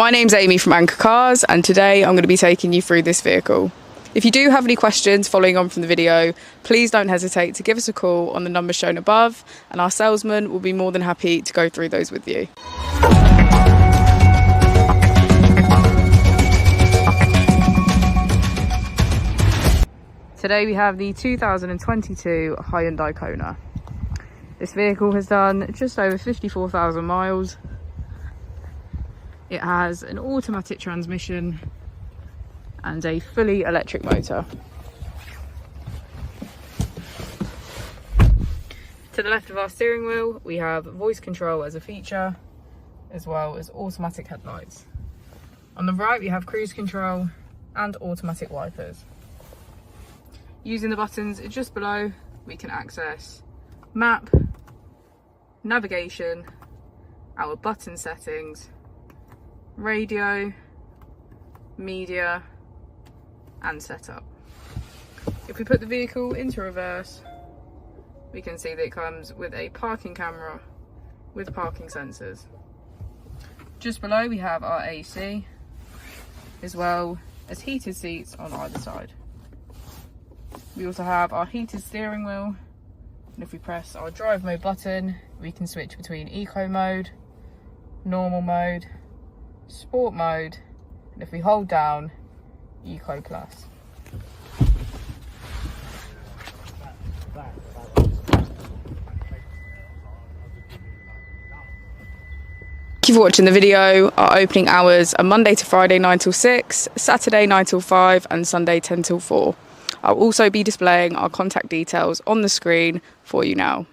My name's Amy from Anchor Cars, and today I'm going to be taking you through this vehicle. If you do have any questions following on from the video, please don't hesitate to give us a call on the number shown above, and our salesman will be more than happy to go through those with you. Today we have the 2022 Hyundai Kona. This vehicle has done just over 54,000 miles. It has an automatic transmission and a fully electric motor. To the left of our steering wheel, we have voice control as a feature, as well as automatic headlights. On the right, we have cruise control and automatic wipers. Using the buttons just below, we can access map, navigation, our button settings, radio, media, and setup. If we put the vehicle into reverse, we can see that it comes with a parking camera with parking sensors. Just below we have our AC, as well as heated seats on either side. We also have our heated steering wheel, and if we press our drive mode button, we can switch between eco mode, normal mode, sport mode, and if we hold down, eco plus. Thank you for watching the video. Our opening hours are Monday to Friday 9 till 6, Saturday 9 till 5, and Sunday 10 till 4. I'll also be displaying our contact details on the screen for you now.